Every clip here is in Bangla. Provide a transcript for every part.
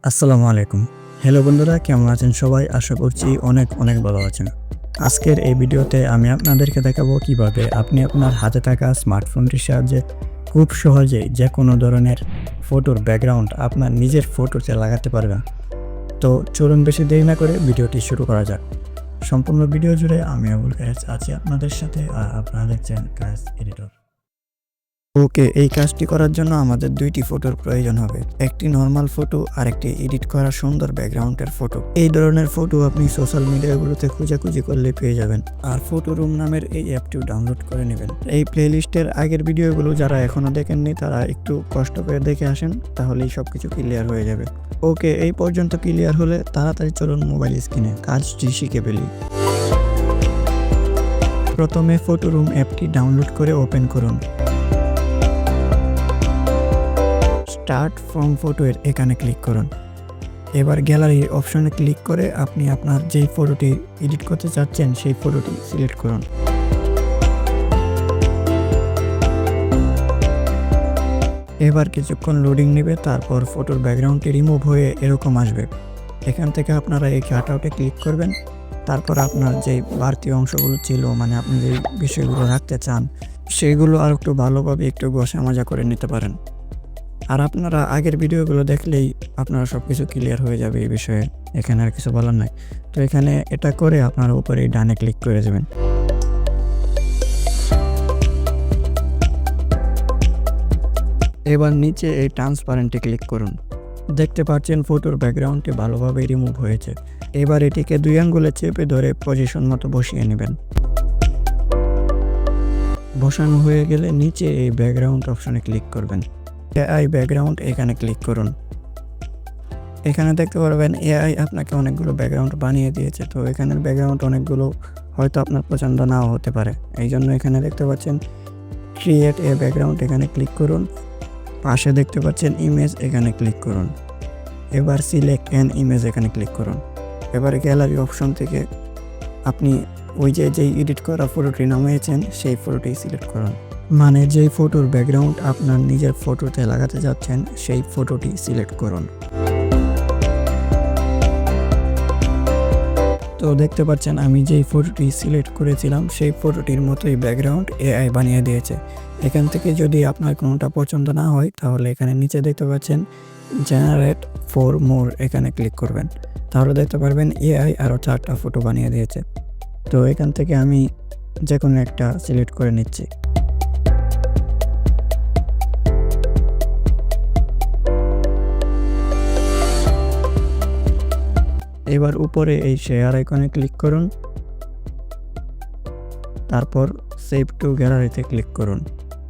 আসসালামু আলাইকুম। হ্যালো বন্ধুরা, কেমন আছেন সবাই? আশা করছি অনেক অনেক ভালো আছেন। আজকের এই ভিডিওতে আমি আপনাদেরকে দেখাবো কিভাবে আপনি আপনার হাতে থাকা স্মার্টফোনটির সাহায্যে খুব সহজেই যে কোনো ধরনের ফটোর ব্যাকগ্রাউন্ড আপনার নিজের ফটোতে লাগাতে পারবেন। তো চলুন বেশি দেরি না করে ভিডিওটি শুরু করা যাক। সম্পূর্ণ ভিডিও জুড়ে আমি আবুল কায়েস আছি আপনাদের সাথে, আর আপনারা দেখছেন কায়েস এডিটর। ওকে, এই কাজটি করার জন্য আমাদের দুইটি ফটোর প্রয়োজন হবে, একটি নর্মাল ফটো আর একটি এডিট করা সুন্দর ব্যাকগ্রাউন্ডের ফটো। এই ধরনের ফটো আপনি সোশ্যাল মিডিয়াগুলোতে খোঁজাখুঁজি করলে পেয়ে যাবেন, আর ফটো রুম নামের এই অ্যাপটিও ডাউনলোড করে নেবেন। এই প্লেলিস্টের আগের ভিডিওগুলো যারা এখনো দেখেননি তারা একটু কষ্ট করে দেখে আসেন, তাহলেই সবকিছু ক্লিয়ার হয়ে যাবে। ওকে, এই পর্যন্ত ক্লিয়ার হলে তাড়াতাড়ি চলুন মোবাইল স্ক্রিনে কাজটি শিখে ফেলি। প্রথমে ফটো রুম অ্যাপটি ডাউনলোড করে ওপেন করুন। স্টার্ট ফ্রম ফটো এর এখানে ক্লিক করুন। এবার গ্যালারির অপশনে ক্লিক করে আপনি আপনার যেই ফটোটি এডিট করতে চাচ্ছেন সেই ফটোটি সিলেক্ট করুন। এবার কিছুক্ষণ লোডিং নেবে, তারপর ফটোর ব্যাকগ্রাউন্ডটি রিমুভ হয়ে এরকম আসবে। এখান থেকে আপনারা এই কাটআউটে ক্লিক করবেন। তারপর আপনার যেই বাড়তি অংশগুলো ছিল, মানে আপনি যে বিষয়গুলো রাখতে চান সেগুলো আর একটু ভালোভাবে একটু ঘষা মাজা করে নিতে পারেন। আর আপনারা আগের ভিডিওগুলো দেখলেই আপনারা সব কিছু ক্লিয়ার হয়ে যাবে এই বিষয়ে, এখানে আর কিছু বলার নাই। তো এখানে এটা করে আপনারা উপরে ডানে ক্লিক করে দেবেন। এবার নিচে এই ট্রান্সপারেন্টে ক্লিক করুন। দেখতে পাচ্ছেন ফটোর ব্যাকগ্রাউন্ডটি ভালোভাবে রিমুভ হয়েছে। এবার এটিকে 2 আঙ্গুলে চেপে ধরে পজিশন মতো বসিয়ে নেবেন। বসানো হয়ে গেলে নিচে এই ব্যাকগ্রাউন্ড অপশনে ক্লিক করবেন। এআই ব্যাকগ্রাউন্ড এখানে ক্লিক করুন। এখানে দেখতে পারবেন এআই আপনাকে অনেকগুলো ব্যাকগ্রাউন্ড বানিয়ে দিয়েছে। তো এখানের ব্যাকগ্রাউন্ড অনেকগুলো হয়তো আপনার পছন্দ নাও হতে পারে, এই জন্য এখানে দেখতে পাচ্ছেন ক্রিয়েট এ ব্যাকগ্রাউন্ড, এখানে ক্লিক করুন। পাশে দেখতে পাচ্ছেন ইমেজ, এখানে ক্লিক করুন। এবার সিলেক্ট অ্যান ইমেজ, এখানে ক্লিক করুন। এবার গ্যালারি অপশন থেকে আপনি ওই যেই এডিট করা ফটোটি নামিয়েছেন সেই ফটোটি সিলেক্ট করুন, মানে যেই ফটোর ব্যাকগ্রাউন্ড আপনার নিজের ফটোতে লাগাতে যাচ্ছেন সেই ফটোটি সিলেক্ট করুন। তো দেখতে পাচ্ছেন আমি যেই ফটোটি সিলেক্ট করেছিলাম সেই ফটোটির মতোই ব্যাকগ্রাউন্ড এআই বানিয়ে দিয়েছে। এখান থেকে যদি আপনার কোনোটা পছন্দ না হয় তাহলে এখানে নিচে দেখতে পাচ্ছেন জেনারেট ফর মোর, এখানে ক্লিক করবেন। তাহলে দেখতে পারবেন এআই আরও 4টা ফটো বানিয়ে দিয়েছে। তো এখান থেকে আমি যে কোনো একটা সিলেক্ট করে নিচ্ছি। এবার উপরে এই শেয়ার আইকনে ক্লিক করুন, তারপর সেভ টু গ্যালারিতে ক্লিক করুন।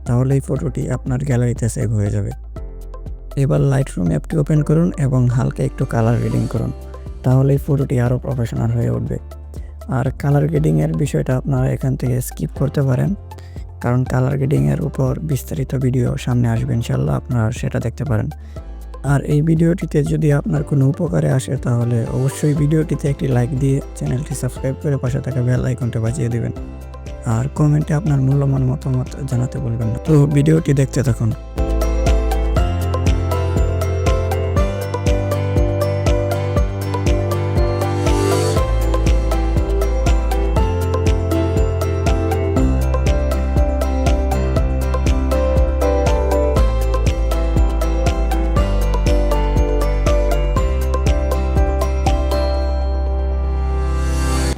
তাহলে এই ফটোটি আপনার গ্যালারিতে সেভ হয়ে যাবে। এবার লাইটরুম অ্যাপটি ওপেন করুন এবং হালকা একটু কালার গ্রেডিং করুন, তাহলে এই ফটোটি আরও প্রফেশনাল হয়ে উঠবে। আর কালার গ্রেডিংয়ের বিষয়টা আপনারা এখান থেকে স্কিপ করতে পারেন, কারণ কালার গ্রেডিংয়ের উপর বিস্তারিত ভিডিও সামনে আসবে ইনশাল্লাহ, আপনারা সেটা দেখতে পারেন। আর এই ভিডিওটিতে যদি আপনার কোনো উপকারে আসে তাহলে অবশ্যই ভিডিওটিতে একটি লাইক দিয়ে চ্যানেলটি সাবস্ক্রাইব করে পাশে থাকা বেল আইকনটা বাজিয়ে দেবেন। আর কমেন্টে আপনার মূল্যবান মতামত জানাতে বলবেন না। তো ভিডিওটি দেখতে থাকুন।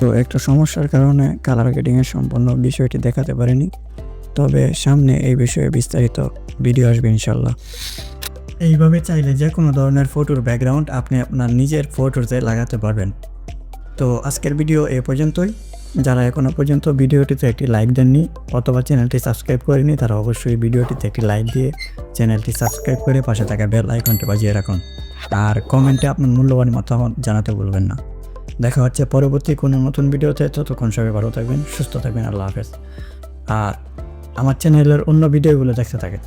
তো একটা সমস্যার কারণে কালার গ্রেডিংয়ের সম্পূর্ণ বিষয়টি দেখাতে পারিনি, তবে সামনে এই বিষয়ে বিস্তারিত ভিডিও আসবে ইনশাল্লাহ। এইভাবে চাইলে যে কোনো ধরনের ফটোর ব্যাকগ্রাউন্ড আপনি আপনার নিজের ফটোতে লাগাতে পারবেন। তো আজকের ভিডিও এ পর্যন্তই। যারা এখনও পর্যন্ত ভিডিওটিতে একটি লাইক দেননি অথবা চ্যানেলটি সাবস্ক্রাইব করেনি তারা অবশ্যই ভিডিওটিতে একটি লাইক দিয়ে চ্যানেলটি সাবস্ক্রাইব করে পাশে থাকা বেল আইকনটি বাজিয়ে রাখুন। আর কমেন্টে আপনার মূল্যবান মতামত জানাতে ভুলবেন না। দেখা হচ্ছে পরবর্তী কোনো নতুন ভিডিওতে। ততক্ষণ সবাই ভালো থাকবেন, সুস্থ থাকবেন। আল্লাহ হাফেজ। আর আমার চ্যানেলের অন্য ভিডিওগুলো দেখতে থাকেন।